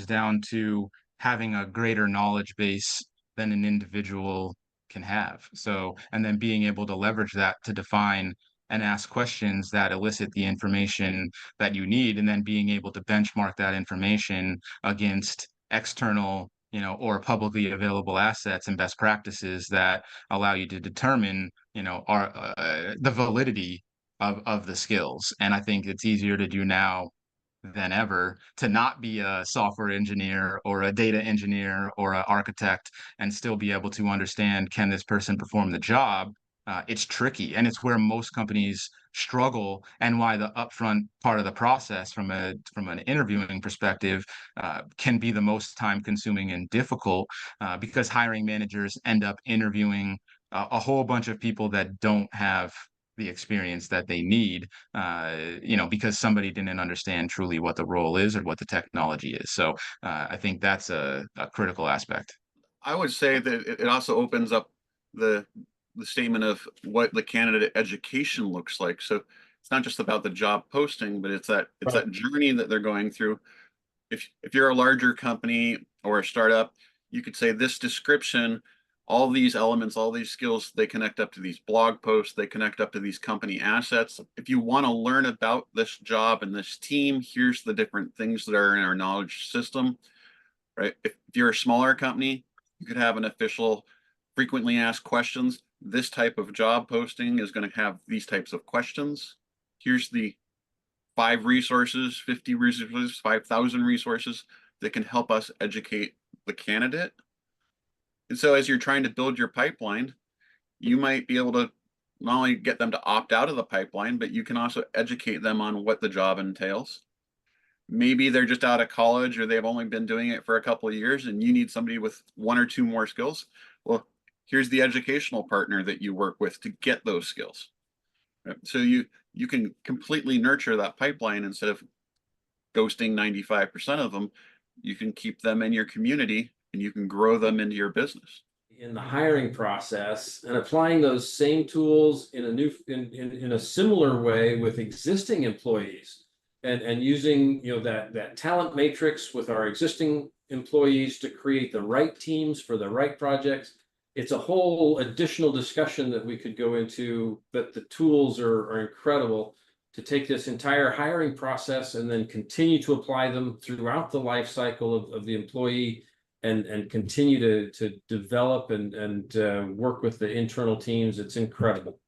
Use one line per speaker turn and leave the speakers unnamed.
boils down to having a greater knowledge base than an individual can have. So, and then being able to leverage that to define and ask questions that elicit the information that you need, and then being able to benchmark that information against external, or publicly available assets and best practices that allow you to determine, the validity of the skills. And I think it's easier to do now than ever to not be a software engineer or a data engineer or an architect and still be able to understand, can this person perform the job? It's tricky, and it's where most companies struggle, and why the upfront part of the process from an interviewing perspective can be the most time consuming and difficult, because hiring managers end up interviewing a whole bunch of people that don't have the experience that they need, because somebody didn't understand truly what the role is or what the technology is. So I think that's a critical aspect.
I would say that it also opens up the the statement of what the candidate education looks like. So it's not just about the job posting, but it's
Right.
that journey that they're going through. If you're a larger company or a startup, you could say this description, all these elements, all these skills, they connect up to these blog posts, they connect up to these company assets. If you want to learn about this job and this team, here's the different things that are in our knowledge system, right? If you're a smaller company, you could have an official frequently asked questions. This type of job posting is going to have these types of questions. Here's the 5 resources, 50 resources, 5,000 resources that can help us educate the candidate. And so as you're trying to build your pipeline, you might be able to not only get them to opt out of the pipeline, but you can also educate them on what the job entails. Maybe they're just out of college or they've only been doing it for a couple of years and you need somebody with 1 or 2 more skills. Well, here's the educational partner that you work with to get those skills. Right? So you can completely nurture that pipeline instead of ghosting 95% of them. You can keep them in your community and you can grow them into your business.
In the hiring process and applying those same tools in a in a similar way with existing employees, and using that talent matrix with our existing employees to create the right teams for the right projects. It's a whole additional discussion that we could go into, but the tools are incredible to take this entire hiring process and then continue to apply them throughout the life cycle of the employee, and continue to develop and work with the internal teams. It's incredible.